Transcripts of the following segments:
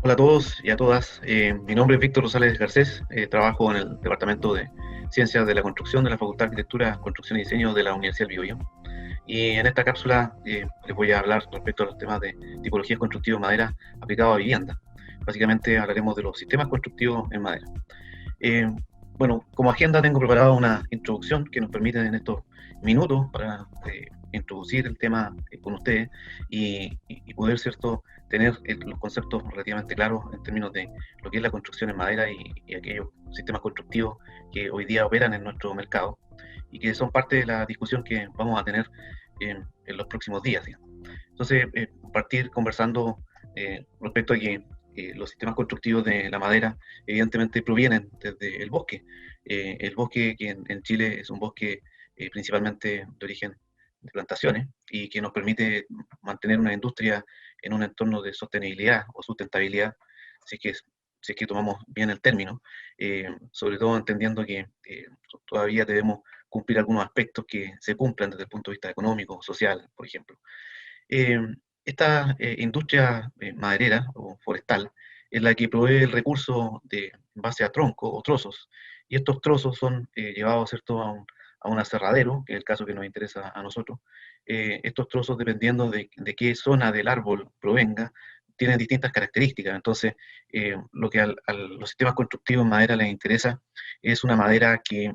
Hola a todos y a todas. Mi nombre es Víctor Rosales Garcés. Trabajo en el Departamento de Ciencias de la Construcción de la Facultad de Arquitectura, Construcción y Diseño de la Universidad del Biobío. Y en esta cápsula les voy a hablar respecto a los temas de tipologías constructivas en madera aplicado a vivienda. Básicamente hablaremos de los sistemas constructivos en madera. Eh, bueno, como agenda tengo preparada una introducción que nos permite en estos minutos para introducir el tema con ustedes y poder, ¿cierto?, tener los conceptos relativamente claros en términos de lo que es la construcción en madera y aquellos sistemas constructivos que hoy día operan en nuestro mercado y que son parte de la discusión que vamos a tener en los próximos días, digamos. Entonces, partir conversando respecto a que los sistemas constructivos de la madera evidentemente provienen desde el bosque. El bosque que en Chile es un bosque principalmente de origen de plantaciones y que nos permite mantener una industria en un entorno de sostenibilidad o sustentabilidad, si es que, si es que tomamos bien el término, sobre todo entendiendo que todavía debemos cumplir algunos aspectos que se cumplan desde el punto de vista económico, social, por ejemplo. Eh, esta industria maderera o forestal es la que provee el recurso de base a tronco o trozos, y estos trozos son llevados, ¿cierto?, a un aserradero, que es el caso que nos interesa a nosotros. Estos trozos, dependiendo de qué zona del árbol provenga, tienen distintas características. Entonces, lo que a los sistemas constructivos en madera les interesa es una madera que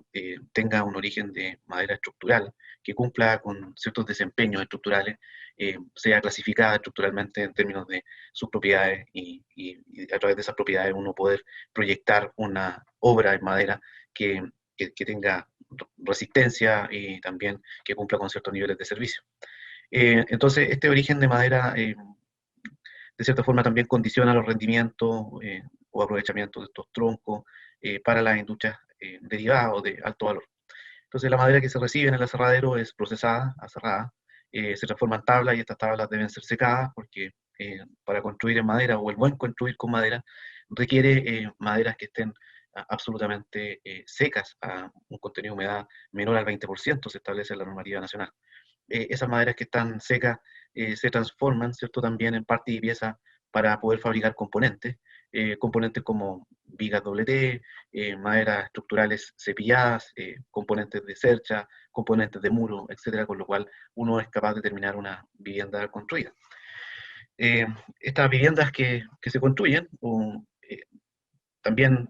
tenga un origen de madera estructural, que cumpla con ciertos desempeños estructurales, sea clasificada estructuralmente en términos de sus propiedades y a través de esas propiedades uno poder proyectar una obra en madera que tenga resistencia y también que cumpla con ciertos niveles de servicio. Entonces, este origen de madera, de cierta forma, también condiciona los rendimientos o aprovechamiento de estos troncos para las industrias derivadas o de alto valor. Entonces, la madera que se recibe en el aserradero es procesada, aserrada, se transforma en tablas y estas tablas deben ser secadas porque para construir en madera o el buen construir con madera requiere maderas que estén absolutamente secas, a un contenido de humedad menor al 20%, se establece en la normativa nacional. Esas maderas que están secas se transforman, ¿cierto?, también en parte y pieza para poder fabricar componentes, componentes como vigas doble T, maderas estructurales cepilladas, componentes de cercha, componentes de muro, etcétera, con lo cual uno es capaz de terminar una vivienda construida. Eh, Estas viviendas que se construyen también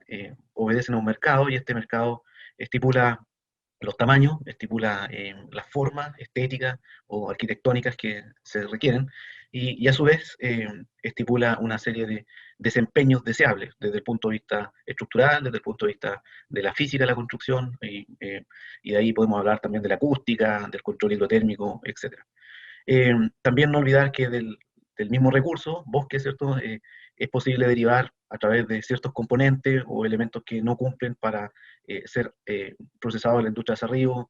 obedecen a un mercado y este mercado estipula los tamaños, estipula las formas estéticas o arquitectónicas que se requieren y a su vez estipula una serie de desempeños deseables desde el punto de vista estructural, desde el punto de vista de la física de la construcción y de ahí podemos hablar también de la acústica, del control hidrotérmico, etc. También no olvidar que del mismo recurso, bosque, ¿cierto? Es posible derivar a través de ciertos componentes o elementos que no cumplen para ser procesados en la industria de acerrío,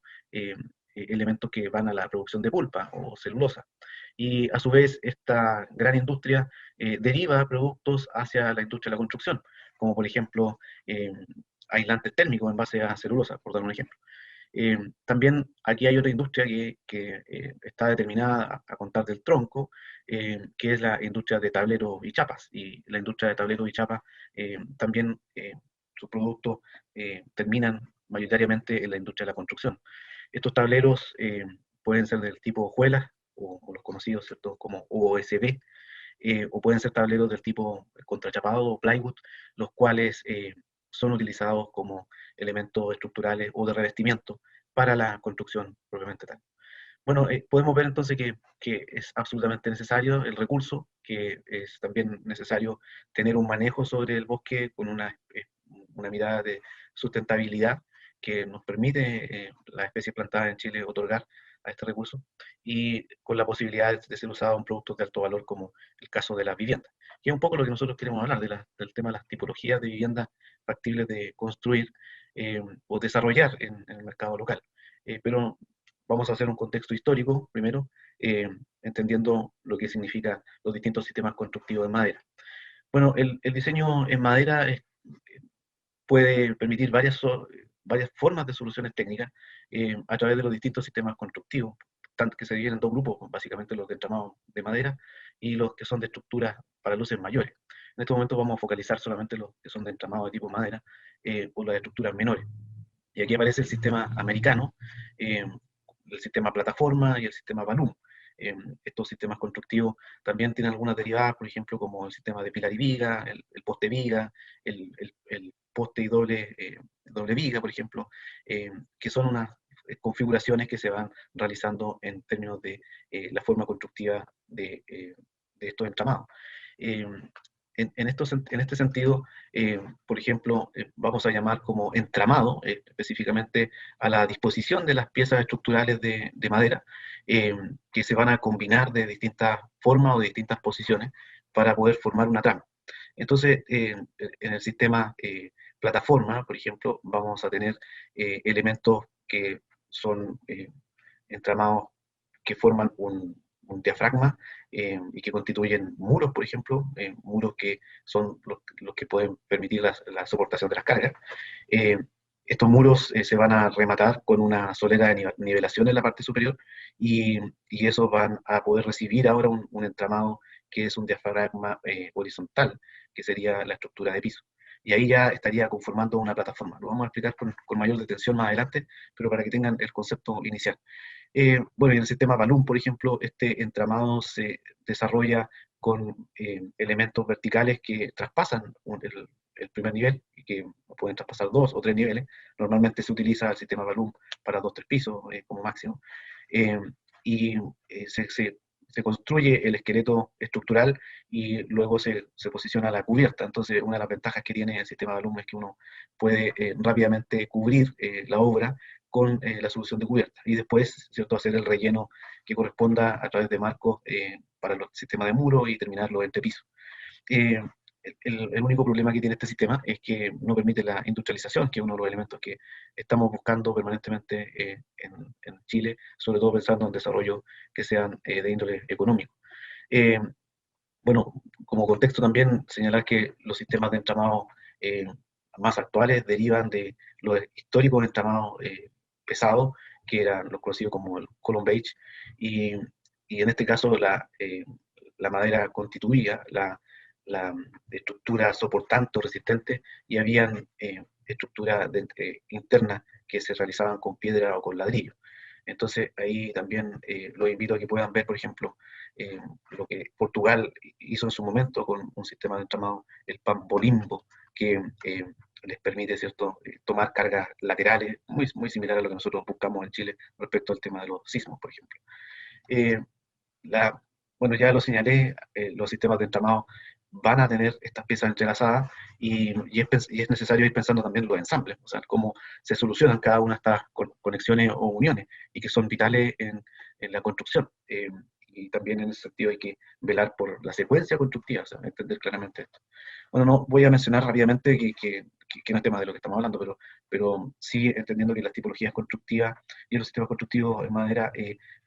elementos que van a la producción de pulpa o celulosa. Y a su vez, esta gran industria deriva productos hacia la industria de la construcción, como por ejemplo aislantes térmicos en base a celulosa, por dar un ejemplo. También aquí hay otra industria que está determinada a contar del tronco, que es la industria de tableros y chapas. Y la industria de tableros y chapas también sus productos terminan mayoritariamente en la industria de la construcción. Estos tableros pueden ser del tipo hojuelas o los conocidos, ¿cierto?, como OSB, o pueden ser tableros del tipo contrachapado o plywood, los cuales son utilizados como elementos estructurales o de revestimiento para la construcción propiamente tal. Bueno, podemos ver entonces que es absolutamente necesario el recurso, que es también necesario tener un manejo sobre el bosque con una mirada de sustentabilidad que nos permite las especies plantadas en Chile otorgar a este recurso y con la posibilidad de ser usado en productos de alto valor como el caso de las viviendas. Y es un poco lo que nosotros queremos hablar del tema de las tipologías de viviendas factibles de construir o desarrollar en el mercado local. Pero vamos a hacer un contexto histórico primero, entendiendo lo que significa los distintos sistemas constructivos de madera. Bueno, el diseño en madera puede permitir varias formas de soluciones técnicas a través de los distintos sistemas constructivos, tanto que se dividen en dos grupos, básicamente los de entramado de madera y los que son de estructuras para luces mayores. En este momento vamos a focalizar solamente los que son de entramado de tipo madera, o las estructuras menores. Y aquí aparece el sistema americano, eh, el sistema plataforma y el sistema balloon. Estos sistemas constructivos también tienen algunas derivadas, por ejemplo, como el sistema de pilar y viga, el poste viga, el poste y doble viga, por ejemplo, que son unas configuraciones que se van realizando en términos de la forma constructiva de estos entramados. Eh, en este sentido, por ejemplo, vamos a llamar como entramado, específicamente a la disposición de las piezas estructurales de madera, que se van a combinar de distintas formas o de distintas posiciones para poder formar una trama. Entonces, en el sistema plataforma, por ejemplo, vamos a tener elementos que son entramados que forman un diafragma, y que constituyen muros, por ejemplo, muros que son los que pueden permitir la soportación de las cargas. Eh, Estos muros se van a rematar con una solera de nivelación en la parte superior, y esos van a poder recibir ahora un entramado que es un diafragma horizontal, que sería la estructura de piso. Y ahí ya estaría conformando una plataforma. Lo vamos a explicar con mayor detención más adelante, pero para que tengan el concepto inicial. Bueno, en el sistema Balloon, por ejemplo, este entramado se desarrolla con elementos verticales que traspasan el primer nivel y que pueden traspasar 2 o 3 niveles. Normalmente se utiliza el sistema Balloon para 2 o 3 pisos como máximo. Eh, y se construye el esqueleto estructural y luego se posiciona la cubierta. Entonces, una de las ventajas que tiene el sistema Balloon es que uno puede rápidamente cubrir la obra con la solución de cubierta y después, ¿cierto?, hacer el relleno que corresponda a través de marcos para los sistemas de muro y terminarlo entre pisos. Eh, el único problema que tiene este sistema es que no permite la industrialización, que es uno de los elementos que estamos buscando permanentemente en Chile, sobre todo pensando en desarrollos que sean de índole económico. Eh, bueno, como contexto también señalar que los sistemas de entramado eh, más actuales derivan de los históricos entramados pesados, que eran los conocidos como el column beige, y, y en este caso la madera constituía la estructura soportante o resistente, y habían estructuras internas que se realizaban con piedra o con ladrillo. Entonces ahí también los invito a que puedan ver, por ejemplo, lo que Portugal hizo en su momento con un sistema de entramado, el Pambolimbo, que les permite, ¿cierto?, tomar cargas laterales, muy similar a lo que nosotros buscamos en Chile respecto al tema de los sismos, por ejemplo. Eh, la, bueno, ya lo señalé, los sistemas de entramado van a tener estas piezas entrelazadas, y es necesario ir pensando también los ensambles, o sea, cómo se solucionan cada una de estas conexiones o uniones, y que son vitales en la construcción. Y también en ese sentido hay que velar por la secuencia constructiva, o sea, entender claramente esto. Bueno, no voy a mencionar rápidamente que no es tema de lo que estamos hablando, pero sí entendiendo que las tipologías constructivas y los sistemas constructivos en madera,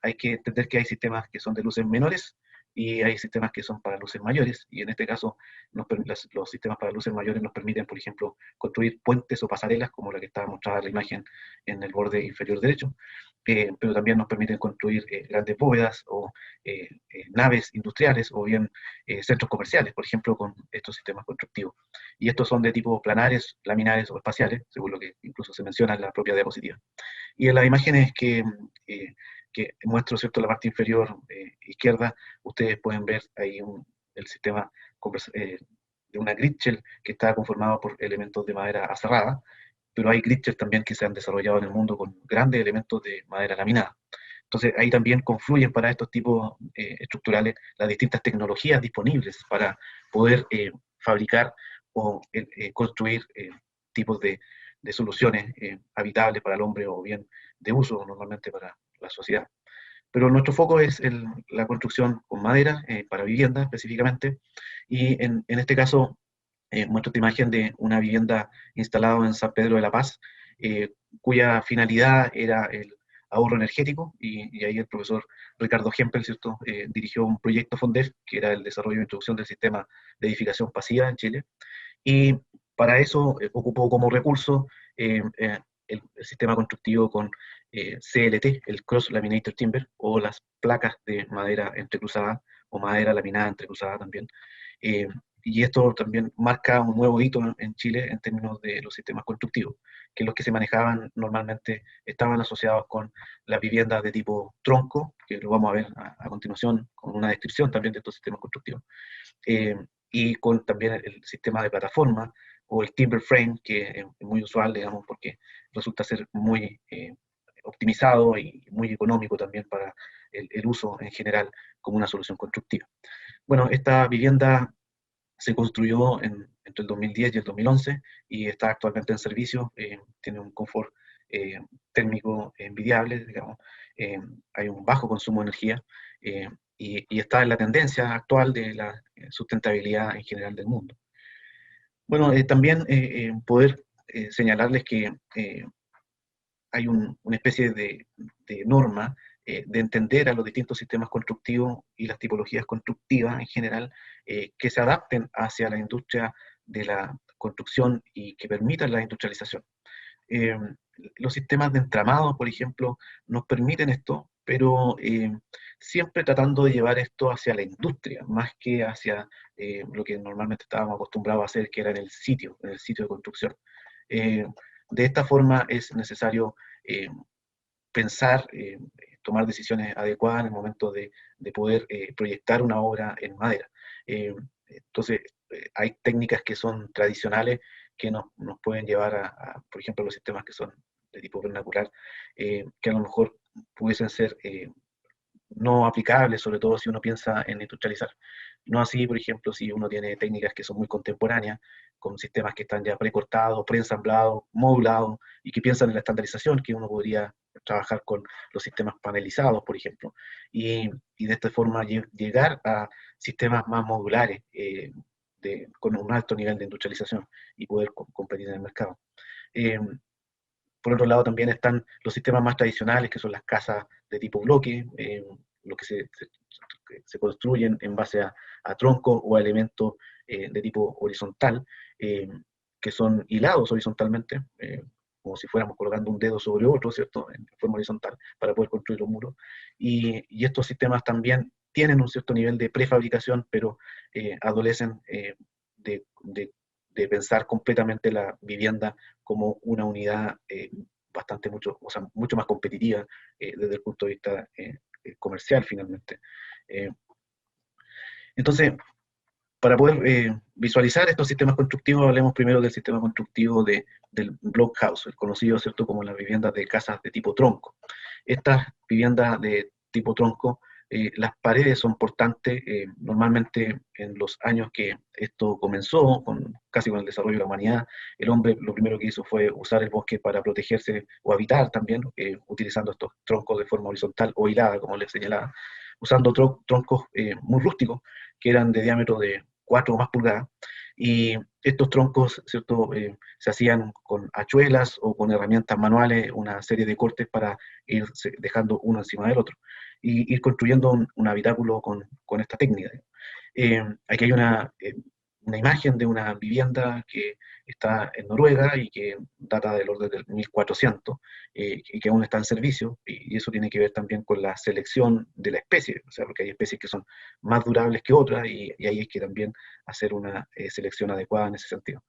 hay que entender que hay sistemas que son de luces menores y hay sistemas que son para luces mayores, y en este caso los sistemas para luces mayores nos permiten, por ejemplo, construir puentes o pasarelas, como la que está mostrada en la imagen en el borde inferior derecho, pero también nos permiten construir grandes bóvedas o naves industriales, o bien centros comerciales, por ejemplo, con estos sistemas constructivos. Y estos son de tipo planares, laminares o espaciales, según lo que incluso se menciona en la propia diapositiva. Y en las imágenes que muestro, ¿cierto?, la parte inferior izquierda, ustedes pueden ver ahí el sistema de una grid shell que está conformado por elementos de madera aserrada, pero hay grid shells también que se han desarrollado en el mundo con grandes elementos de madera laminada. Entonces ahí también confluyen para estos tipos estructurales las distintas tecnologías disponibles para poder fabricar o construir tipos de soluciones habitables para el hombre, o bien de uso normalmente para la sociedad. Pero nuestro foco es la construcción con madera para vivienda específicamente, y en este caso muestro esta imagen de una vivienda instalada en San Pedro de la Paz, cuya finalidad era el ahorro energético, y ahí el profesor Ricardo Hempel, ¿cierto?, dirigió un proyecto FONDEF, que era el desarrollo e introducción del sistema de edificación pasiva en Chile, y para eso ocupó como recurso el sistema constructivo con CLT, el Cross Laminated Timber, o las placas de madera entrecruzada, o madera laminada entrecruzada también, eh, y esto también marca un nuevo hito en Chile en términos de los sistemas constructivos, que los que se manejaban normalmente estaban asociados con las viviendas de tipo tronco, que lo vamos a ver a continuación con una descripción también de estos sistemas constructivos, eh, y con también el sistema de plataforma o el timber frame, que es muy usual, digamos, porque resulta ser muy optimizado y muy económico también para el uso en general como una solución constructiva. Bueno, esta vivienda se construyó entre el 2010 y el 2011 y está actualmente en servicio, tiene un confort eh, térmico envidiable, digamos, eh, hay un bajo consumo de energía eh, y está en la tendencia actual de la sustentabilidad en general del mundo. Bueno, también poder señalarles que hay una especie de norma de entender a los distintos sistemas constructivos y las tipologías constructivas en general que se adapten hacia la industria de la construcción y que permitan la industrialización. Eh, los sistemas de entramado, por ejemplo, nos permiten esto, pero siempre tratando de llevar esto hacia la industria, más que hacia lo que normalmente estábamos acostumbrados a hacer, que era en el sitio de construcción. Eh, de esta forma es necesario eh, pensar, tomar decisiones adecuadas en el momento de poder proyectar una obra en madera. Entonces, hay técnicas que son tradicionales que nos pueden llevar por ejemplo, los sistemas que son de tipo vernacular, que a lo mejor pudiesen ser no aplicables, sobre todo si uno piensa en industrializar. No así, por ejemplo, si uno tiene técnicas que son muy contemporáneas, con sistemas que están ya precortados, preensamblados, modulados, y que piensan en la estandarización, que uno podría trabajar con los sistemas panelizados, por ejemplo, y de esta forma llegar a sistemas más modulares, con un alto nivel de industrialización y poder competir en el mercado. Eh, por otro lado, también están los sistemas más tradicionales, que son las casas de tipo bloque, lo que se construyen en base a troncos o a elementos de tipo horizontal, eh, que son hilados horizontalmente, como si fuéramos colocando un dedo sobre otro, ¿cierto?, en forma horizontal, para poder construir los muros. Y estos sistemas también tienen un cierto nivel de prefabricación, pero adolecen de pensar completamente la vivienda como una unidad bastante o sea, mucho más competitiva desde el punto de vista comercial finalmente. Eh, entonces, para poder visualizar estos sistemas constructivos, hablemos primero del sistema constructivo del block house, el conocido, ¿cierto?, como las viviendas de casas de tipo tronco. Estas viviendas de tipo tronco, las paredes son portantes, normalmente en los años que esto comenzó, casi con el desarrollo de la humanidad, el hombre lo primero que hizo fue usar el bosque para protegerse o habitar también, utilizando estos troncos de forma horizontal o hilada, como les señalaba, usando troncos muy rústicos, que eran de diámetro de 4 o más pulgadas, y estos troncos, ¿cierto?, se hacían con hachuelas o con herramientas manuales, una serie de cortes para ir dejando uno encima del otro, y ir construyendo un habitáculo con esta técnica. Aquí hay una imagen de una vivienda que está en Noruega y que data del orden del 1400 y que aún está en servicio, y eso tiene que ver también con la selección de la especie, o sea, porque hay especies que son más durables que otras y ahí hay que también hacer una selección adecuada en ese sentido.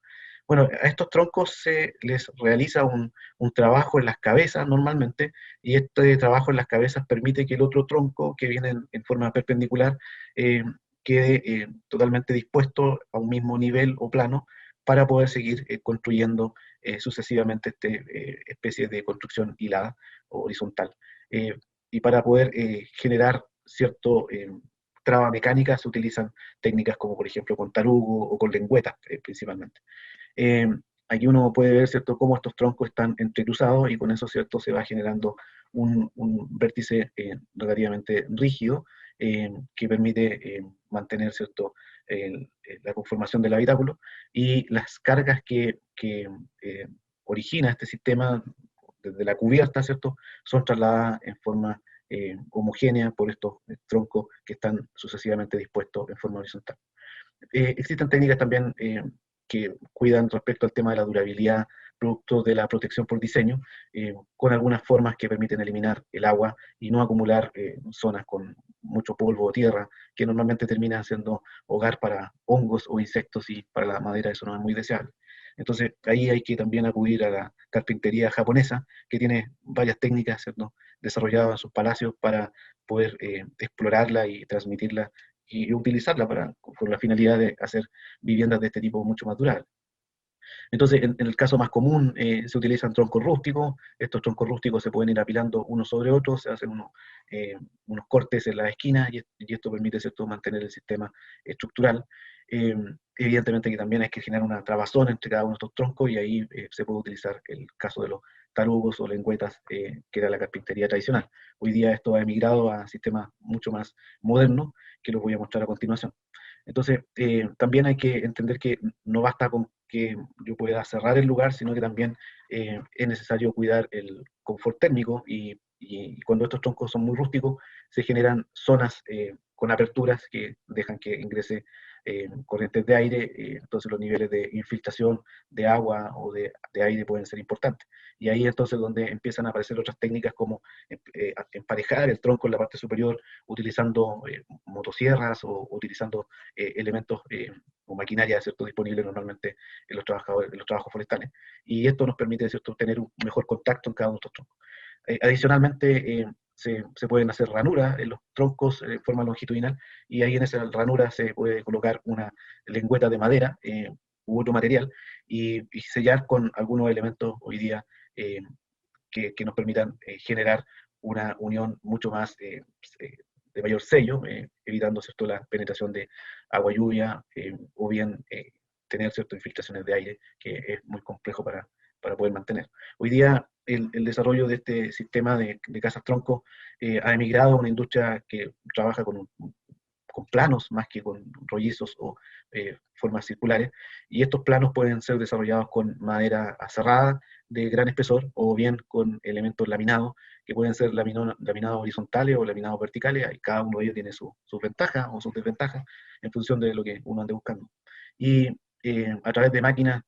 Bueno, a estos troncos se les realiza un trabajo en las cabezas normalmente, y este trabajo en las cabezas permite que el otro tronco que viene en forma perpendicular eh, quede totalmente dispuesto a un mismo nivel o plano para poder seguir construyendo sucesivamente esta especie de construcción hilada o horizontal. Y para poder generar cierto traba mecánica se utilizan técnicas como por ejemplo con tarugo o con lengüetas principalmente. Eh, aquí uno puede ver, ¿cierto?, cómo estos troncos están entrecruzados y con eso, ¿cierto?, se va generando un vértice relativamente rígido que permite mantener, ¿cierto?, la conformación del habitáculo, y las cargas que origina este sistema desde la cubierta, ¿cierto?, son trasladadas en forma homogénea por estos troncos que están sucesivamente dispuestos en forma horizontal. Existen técnicas también que cuidan respecto al tema de la durabilidad producto de la protección por diseño, con algunas formas que permiten eliminar el agua y no acumular zonas con mucho polvo o tierra, que normalmente terminan siendo hogar para hongos o insectos, y para la madera eso no es muy deseable. Entonces ahí hay que también acudir a la carpintería japonesa, que tiene varias técnicas, ¿cierto?, desarrolladas en sus palacios para poder explorarla y transmitirla y utilizarla con la finalidad de hacer viviendas de este tipo mucho más durables. Entonces, en el caso más común, se utilizan troncos rústicos. Estos troncos rústicos se pueden ir apilando uno sobre otro, se hacen unos cortes en las esquinas, y esto permite, ¿cierto?, mantener el sistema estructural. Eh, Evidentemente que también hay que generar una trabazón entre cada uno de estos troncos, y ahí se puede utilizar el caso de los tarugos o lengüetas, que era la carpintería tradicional. Hoy día esto ha emigrado a sistemas mucho más modernos, que los voy a mostrar a continuación. Entonces, también hay que entender que no basta con que yo pueda cerrar el lugar, sino que también es necesario cuidar el confort térmico, y cuando estos troncos son muy rústicos, se generan zonas con aperturas que dejan que ingrese corrientes de aire. Entonces los niveles de infiltración de agua o de aire pueden ser importantes. Y ahí entonces donde empiezan a aparecer otras técnicas, como emparejar el tronco en la parte superior utilizando motosierras, o utilizando elementos o maquinaria, ¿cierto?, disponible normalmente en los trabajos forestales. Y esto nos permite, ¿cierto?, tener un mejor contacto en cada uno de estos troncos. Adicionalmente, se pueden hacer ranuras en los troncos en forma longitudinal, y ahí en esa ranura se puede colocar una lengüeta de madera u otro material, y sellar con algunos elementos hoy día eh, que nos permitan generar una unión mucho más de mayor sello, evitando, ¿cierto?, la penetración de agua, lluvia, o bien tener, ¿cierto?, infiltraciones de aire, que es muy complejo para poder mantener. Hoy día el desarrollo de este sistema de casas tronco ha emigrado a una industria que trabaja con planos más que con rollizos o formas circulares, y estos planos pueden ser desarrollados con madera aserrada de gran espesor, o bien con elementos laminados, que pueden ser laminados horizontales o laminados verticales. Y cada uno de ellos tiene sus ventajas o sus desventajas en función de lo que uno ande buscando. Y a través de máquinas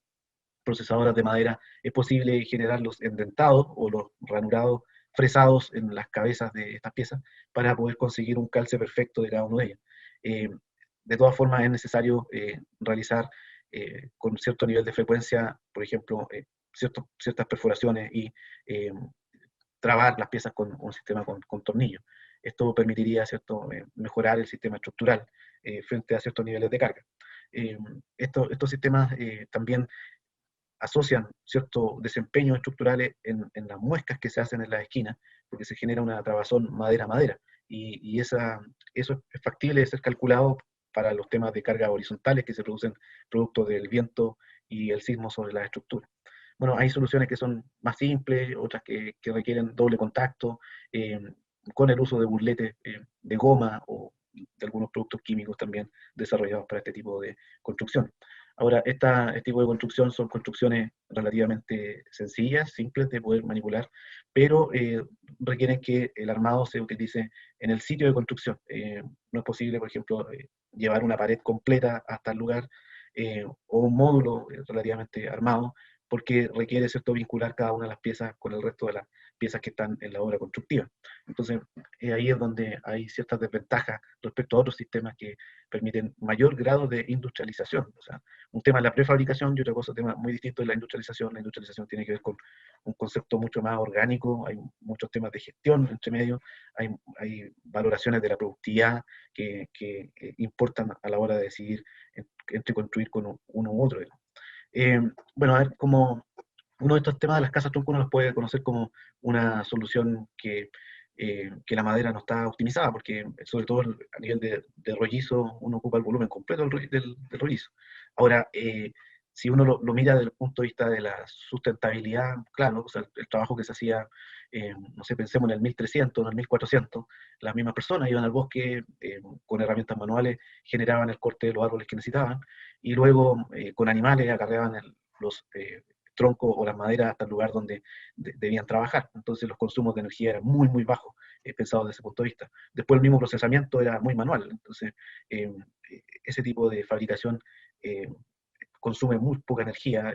procesadoras de madera es posible generar los endentados o los ranurados fresados en las cabezas de estas piezas, para poder conseguir un calce perfecto de cada uno de ellos. Eh, de todas formas, es necesario realizar con cierto nivel de frecuencia, por ejemplo, ciertas perforaciones, y eh, trabar las piezas con un sistema con tornillos. Esto permitiría, ¿cierto?, mejorar el sistema estructural frente a ciertos niveles de carga. Estos sistemas también asocian ciertos desempeños estructurales en las muescas que se hacen en las esquinas, porque se genera una trabazón madera-madera, y eso es factible de ser calculado para los temas de carga horizontales que se producen producto del viento y el sismo sobre las estructuras. Bueno, hay soluciones que son más simples, otras que requieren doble contacto, eh, con el uso de burletes de goma, o de algunos productos químicos también desarrollados para este tipo de construcción. Ahora, este tipo de construcción son construcciones relativamente sencillas, simples de poder manipular, pero requieren que el armado se utilice en el sitio de construcción. No es posible, por ejemplo, llevar una pared completa hasta el lugar, o un módulo relativamente armado, porque requiere, ¿cierto?, vincular cada una de las piezas con el resto de las piezas que están en la obra constructiva. Entonces, ahí es donde hay ciertas desventajas respecto a otros sistemas que permiten mayor grado de industrialización. O sea, un tema es la prefabricación, y otra cosa, un tema muy distinto es la industrialización. La industrialización tiene que ver con un concepto mucho más orgánico, hay muchos temas de gestión entre medio, hay valoraciones de la productividad que importan a la hora de decidir entre construir con uno u otro. Eh, bueno, a ver, como uno de estos temas de las casas tronco uno los puede conocer como una solución que la madera no está optimizada, porque sobre todo a nivel de rollizo uno ocupa el volumen completo del rollizo. Ahora, si uno lo mira desde el punto de vista de la sustentabilidad, claro, o sea, el trabajo que se hacía, no sé, pensemos en el 1300, en el 1400, las mismas personas iban al bosque con herramientas manuales, generaban el corte de los árboles que necesitaban, y luego con animales acarreaban los troncos o las maderas hasta el lugar donde debían trabajar. Entonces los consumos de energía eran muy, muy bajos, pensados desde ese punto de vista. Después el mismo procesamiento era muy manual. Entonces, ese tipo de fabricación consume muy poca energía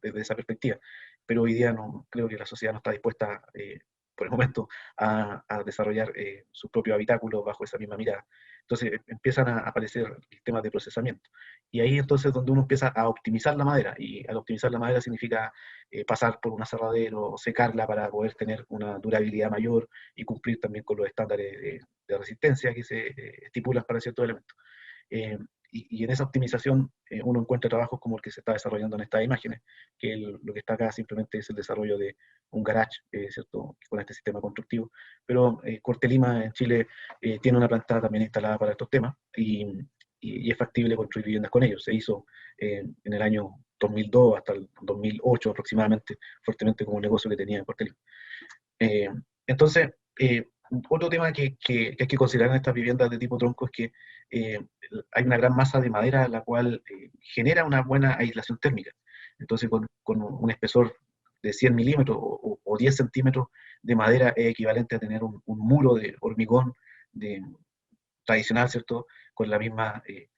desde esa perspectiva, pero hoy día no, creo que la sociedad no está dispuesta por el momento a desarrollar su propio habitáculo bajo esa misma mirada. Entonces empiezan a aparecer sistemas de procesamiento. Y ahí entonces donde uno empieza a optimizar la madera, y al optimizar la madera significa pasar por un aserradero, secarla para poder tener una durabilidad mayor y cumplir también con los estándares de resistencia que se estipulan para ciertos elementos. Eh, y en esa optimización uno encuentra trabajos como el que se está desarrollando en estas imágenes, que lo que está acá simplemente es el desarrollo de un garage, ¿cierto?, con este sistema constructivo. Pero Cortelima en Chile tiene una planta también instalada para estos temas y es factible construir viviendas con ellos. Se hizo en el año 2002 hasta el 2008 aproximadamente, fuertemente como un negocio que tenía en Cortelima. Eh, entonces, otro tema que hay que considerar en estas viviendas de tipo tronco es que eh, hay una gran masa de madera la cual genera una buena aislación térmica. Entonces, con un espesor de 100 milímetros o 10 centímetros de madera es equivalente a tener un muro de hormigón de, tradicional, ¿cierto? Con la misma eh,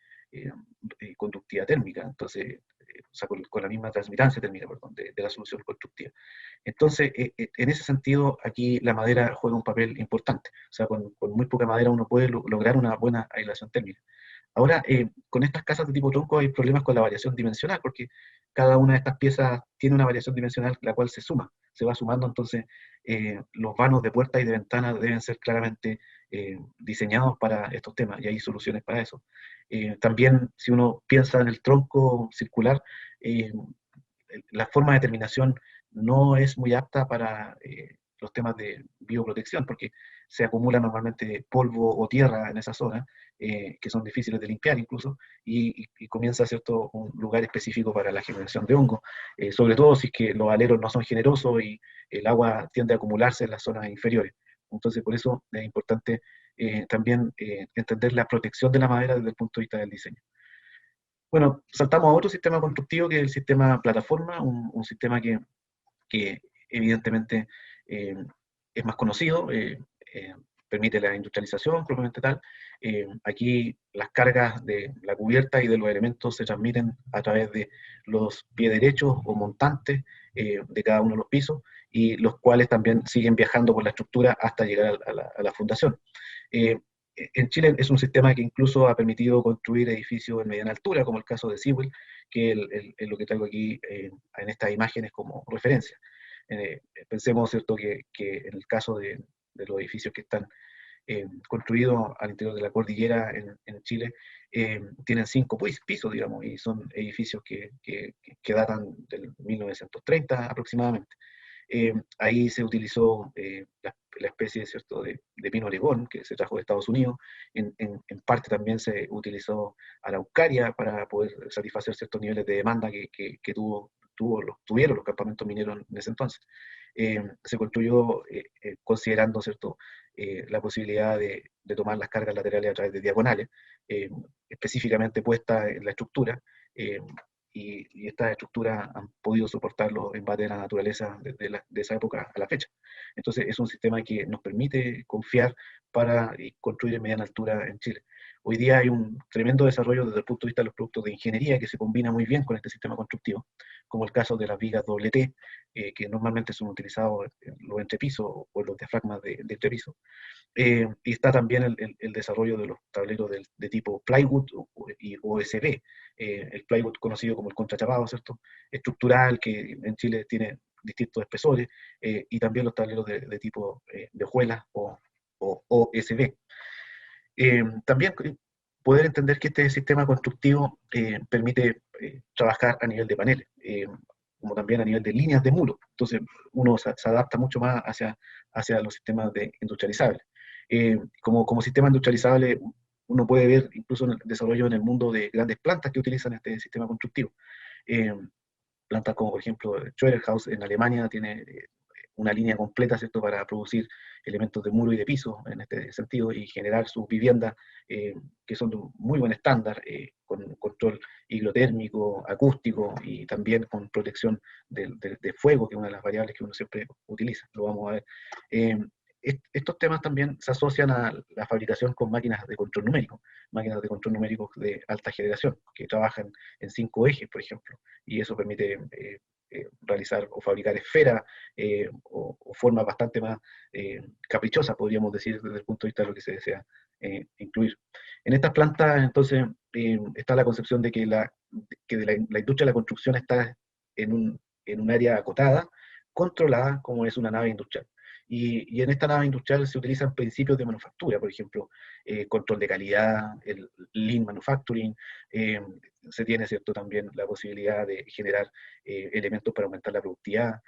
conductividad térmica, entonces, o sea, con la misma transmitancia térmica, perdón, de la solución constructiva. Entonces, en ese sentido, aquí la madera juega un papel importante. O sea, con muy poca madera uno puede lograr una buena aislación térmica. Ahora, con estas casas de tipo tronco hay problemas con la variación dimensional, porque cada una de estas piezas tiene una variación dimensional la cual se suma, se va sumando, entonces los vanos de puerta y de ventana deben ser claramente diseñados para estos temas, y hay soluciones para eso. También, si uno piensa en el tronco circular, eh, la forma de terminación no es muy apta para los temas de bioprotección, porque se acumula normalmente polvo o tierra en esa zona, que son difíciles de limpiar incluso, y comienza ¿cierto? Un lugar específico para la generación de hongo, sobre todo si es que los aleros no son generosos y el agua tiende a acumularse en las zonas inferiores. Entonces, por eso es importante también entender la protección de la madera desde el punto de vista del diseño. Bueno, saltamos a otro sistema constructivo que es el sistema plataforma, un sistema que evidentemente eh, es más conocido, eh, permite la industrialización propiamente tal. Aquí las cargas de la cubierta y de los elementos se transmiten a través de los pies derechos o montantes de cada uno de los pisos, y los cuales también siguen viajando por la estructura hasta llegar a la fundación. Eh, en Chile es un sistema que incluso ha permitido construir edificios en mediana altura, como el caso de Sewell, que es lo que traigo aquí en estas imágenes como referencia. Pensemos, ¿cierto?, que en el caso de los edificios que están construidos al interior de la cordillera en Chile, tienen 5 pisos, digamos, y son edificios que datan del 1930 aproximadamente. Ahí se utilizó la especie, ¿cierto?, de pino oregón que se trajo de Estados Unidos. En parte también se utilizó araucaria para poder satisfacer ciertos niveles de demanda que tuvieron los campamentos mineros en ese entonces. Se construyó considerando, ¿cierto?, la posibilidad de tomar las cargas laterales a través de diagonales, eh, específicamente puestas en la estructura, y estas estructuras han podido soportar los embates de la naturaleza de esa época a la fecha. Entonces es un sistema que nos permite confiar para construir en mediana altura en Chile. Hoy día hay un tremendo desarrollo desde el punto de vista de los productos de ingeniería que se combina muy bien con este sistema constructivo, como el caso de las vigas doble T, que normalmente son utilizados en los entrepisos o en los diafragmas de entrepiso. Y está también el desarrollo de los tableros de tipo plywood y OSB, el plywood conocido como el contrachapado, ¿cierto?, estructural, que en Chile tiene distintos espesores, y también los tableros de tipo de hojuelas o OSB. También poder entender que este sistema constructivo permite trabajar a nivel de paneles, como también a nivel de líneas de muro. Entonces uno se adapta mucho más hacia los sistemas industrializables. Como sistema industrializable, uno puede ver incluso el desarrollo en el mundo de grandes plantas que utilizan este sistema constructivo. Eh, Plantas como por ejemplo Schwerer en Alemania tiene una línea completa, ¿cierto?, para producir elementos de muro y de piso en este sentido y generar sus viviendas que son de un muy buen estándar, con control higrotérmico, acústico y también con protección de fuego, que es una de las variables que uno siempre utiliza. Lo vamos a ver. estos temas también se asocian a la fabricación con máquinas de control numérico de alta generación, que trabajan en 5 ejes, por ejemplo, y eso permite realizar o fabricar esferas o formas bastante más caprichosas, podríamos decir, desde el punto de vista de lo que se desea incluir. En estas plantas, entonces, está la concepción de que, la industria de la construcción está en un área acotada, controlada, como es una nave industrial. Y en esta nave industrial se utilizan principios de manufactura, por ejemplo, control de calidad, el lean manufacturing, eh, se tiene, ¿cierto?, también la posibilidad de generar elementos para aumentar la productividad.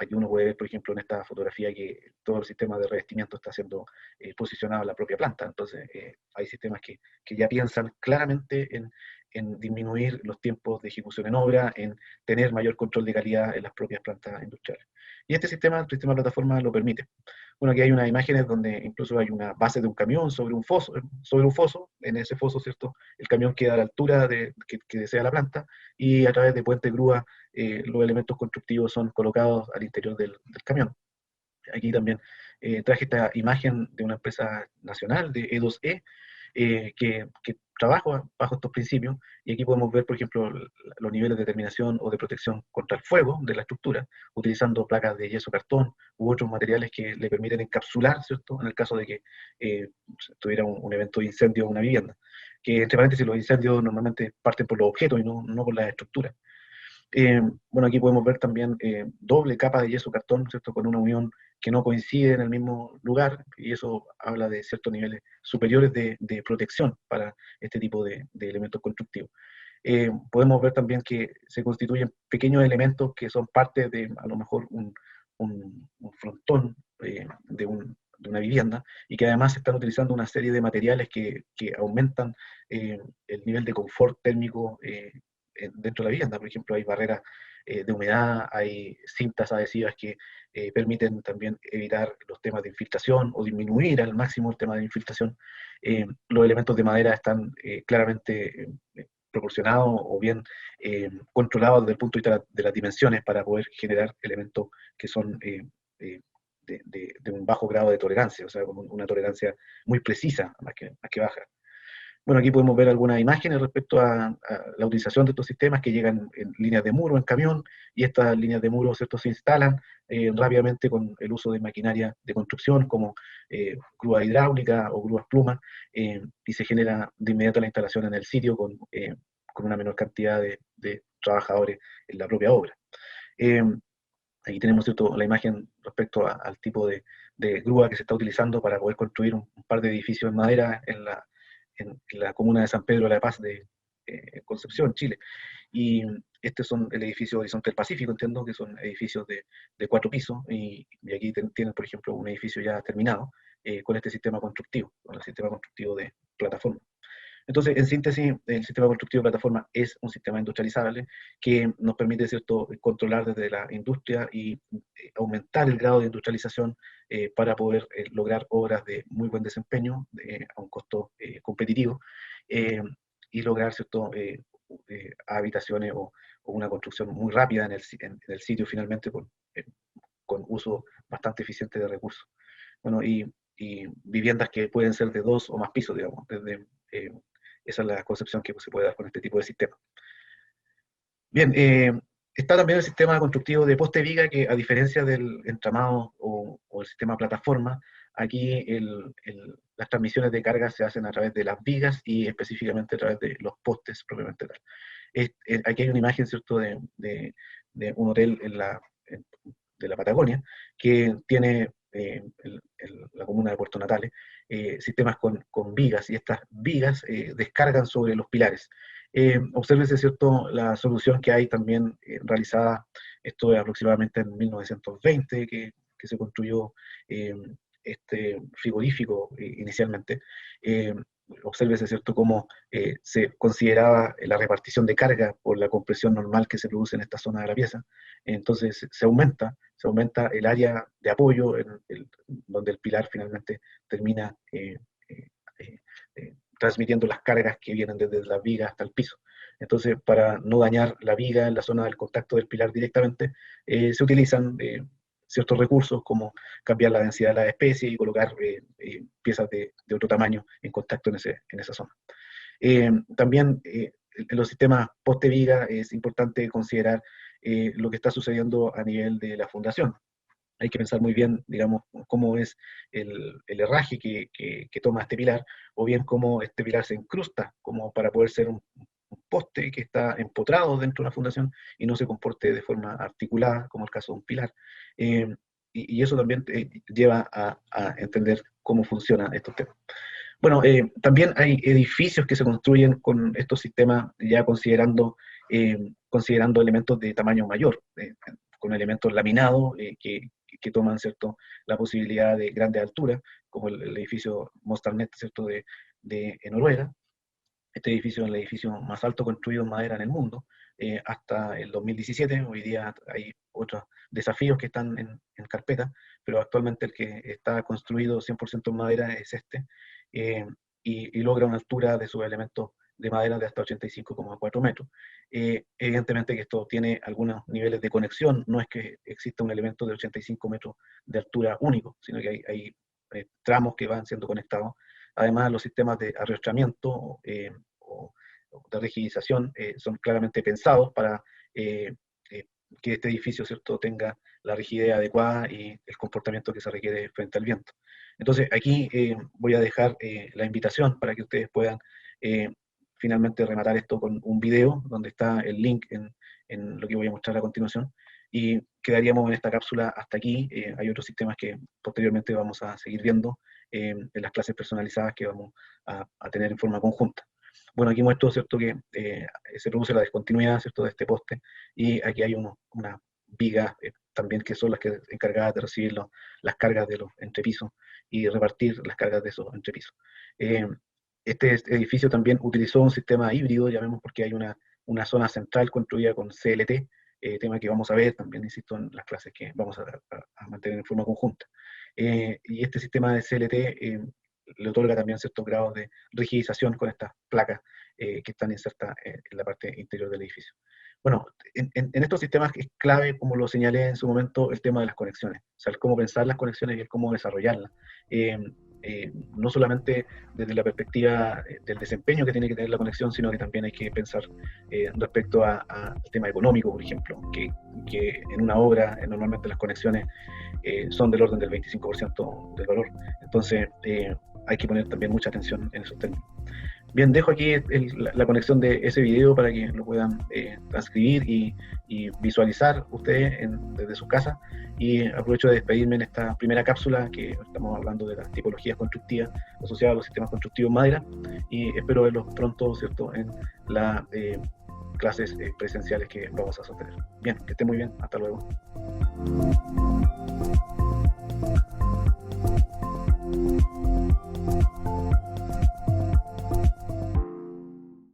Aquí uno puede ver, por ejemplo, en esta fotografía que todo el sistema de revestimiento está siendo posicionado en la propia planta. Entonces, hay sistemas que ya piensan claramente en disminuir los tiempos de ejecución en obra, en tener mayor control de calidad en las propias plantas industriales. Y este sistema, el sistema de plataforma, lo permite. Bueno, aquí hay unas imágenes donde incluso hay una base de un camión sobre un foso. En ese foso, ¿cierto?, el camión queda a la altura que desea la planta, y a través de puente grúa los elementos constructivos son colocados al interior del camión. Aquí también traje esta imagen de una empresa nacional, de E2E, que trabaja bajo estos principios, y aquí podemos ver, por ejemplo, los niveles de terminación o de protección contra el fuego de la estructura, utilizando placas de yeso cartón u otros materiales que le permiten encapsular, ¿cierto?, en el caso de que tuviera un evento de incendio en una vivienda. Que, entre paréntesis, los incendios normalmente parten por los objetos y no por las estructuras. Bueno, aquí podemos ver también doble capa de yeso cartón, ¿cierto?, con una unión que no coincide en el mismo lugar, y eso habla de ciertos niveles superiores de protección para este tipo de elementos constructivos. Podemos ver también que se constituyen pequeños elementos que son parte de, a lo mejor, un frontón de una vivienda, y que además se están utilizando una serie de materiales que aumentan el nivel de confort térmico dentro de la vivienda. Por ejemplo, hay barreras de humedad, hay cintas adhesivas que permiten también evitar los temas de infiltración o disminuir al máximo el tema de infiltración. Los elementos de madera están claramente proporcionados o bien controlados desde el punto de vista de las dimensiones para poder generar elementos que son de un bajo grado de tolerancia, o sea, con una tolerancia muy precisa, más que baja. Bueno, aquí podemos ver algunas imágenes respecto a la utilización de estos sistemas que llegan en líneas de muro, en camión, y estas líneas de muro, ¿cierto?, se instalan rápidamente con el uso de maquinaria de construcción como grúa hidráulica o grúas plumas, y se genera de inmediato la instalación en el sitio con una menor cantidad de trabajadores en la propia obra. Aquí tenemos, ¿cierto?, la imagen respecto al tipo de grúa que se está utilizando para poder construir un par de edificios en madera en la comuna de San Pedro de la Paz de Concepción, Chile. Y estos son el edificio Horizonte del Pacífico, entiendo que son edificios de 4 pisos, y aquí tienen, por ejemplo, un edificio ya terminado con este sistema constructivo, con el sistema constructivo de plataforma. Entonces, en síntesis, el sistema constructivo de plataforma es un sistema industrializable que nos permite, ¿cierto?, controlar desde la industria y aumentar el grado de industrialización para poder lograr obras de muy buen desempeño a un costo competitivo, y lograr, ¿cierto?, habitaciones o una construcción muy rápida en el sitio finalmente con uso bastante eficiente de recursos. Bueno, y viviendas que pueden ser de 2 o más pisos, digamos, esa es la concepción que se puede dar con este tipo de sistema. Bien, está también el sistema constructivo de poste viga, que a diferencia del entramado o el sistema plataforma, aquí las transmisiones de carga se hacen a través de las vigas y específicamente a través de los postes propiamente tal. Aquí hay una imagen, ¿cierto?, de un hotel de la Patagonia que tiene la comuna de Puerto Natales sistemas con vigas, y estas vigas descargan sobre los pilares. Obsérvese, ¿cierto?, la solución que hay también realizada, esto es aproximadamente en 1920 que se construyó este frigorífico inicialmente. Obsérvese, ¿cierto?, cómo se consideraba la repartición de carga por la compresión normal que se produce en esta zona de la pieza. Entonces se aumenta el área de apoyo donde el pilar finalmente termina transmitiendo las cargas que vienen desde la viga hasta el piso. Entonces, para no dañar la viga en la zona del contacto del pilar directamente, se utilizan ciertos recursos, como cambiar la densidad de la especie y colocar piezas de otro tamaño en contacto en esa zona. También en los sistemas post-vida es importante considerar lo que está sucediendo a nivel de la fundación. Hay que pensar muy bien, digamos, cómo es el herraje que toma este pilar, o bien cómo este pilar se incrusta, como para poder ser un poste que está empotrado dentro de una fundación y no se comporte de forma articulada, como el caso de un pilar. Eh, y eso también lleva a entender cómo funcionan estos temas. Bueno, también hay edificios que se construyen con estos sistemas ya considerando elementos de tamaño mayor, con elementos laminados que toman, ¿cierto?, la posibilidad de grandes alturas, como el edificio Mostarnet, ¿cierto?, en Noruega. Este edificio es el edificio más alto construido en madera en el mundo, hasta el 2017. Hoy día hay otros desafíos que están en carpeta, pero actualmente el que está construido 100% en madera es este, eh, y logra una altura de sus elementos de madera de hasta 85,4 metros. Evidentemente que esto tiene algunos niveles de conexión, no es que exista un elemento de 85 metros de altura único, sino que hay tramos que van siendo conectados. Además, los sistemas de arrastramiento o de rigidización son claramente pensados para que este edificio, ¿cierto?, tenga la rigidez adecuada y el comportamiento que se requiere frente al viento. Entonces, aquí voy a dejar la invitación para que ustedes puedan finalmente rematar esto con un video donde está el link en lo que voy a mostrar a continuación, y quedaríamos en esta cápsula hasta aquí. Hay otros sistemas que posteriormente vamos a seguir viendo en las clases personalizadas que vamos a tener en forma conjunta. Bueno, aquí muestro, ¿cierto?, que se produce la descontinuidad, ¿cierto?, de este poste, y aquí hay unas vigas también que son las que encargadas de recibir las cargas de los entrepisos y repartir las cargas de esos entrepisos. Este edificio también utilizó un sistema híbrido, llamemos, porque hay una zona central construida con CLT, tema que vamos a ver también, insisto, en las clases que vamos a mantener en forma conjunta. Y este sistema de CLT le otorga también ciertos grados de rigidización con estas placas que están insertas en la parte interior del edificio. Bueno, en estos sistemas es clave, como lo señalé en su momento, el tema de las conexiones, o sea, el cómo pensar las conexiones y el cómo desarrollarlas. No solamente desde la perspectiva del desempeño que tiene que tener la conexión, sino que también hay que pensar respecto al tema económico, por ejemplo, que en una obra normalmente las conexiones son del orden del 25% del valor. Entonces, hay que poner también mucha atención en esos términos. Bien, dejo aquí la conexión de ese video para que lo puedan transcribir y visualizar ustedes desde su casa, y aprovecho de despedirme en esta primera cápsula que estamos hablando de las tipologías constructivas asociadas a los sistemas constructivos madera, y espero verlos pronto, ¿cierto?, en las clases presenciales que vamos a sostener. Bien, que esté muy bien, hasta luego.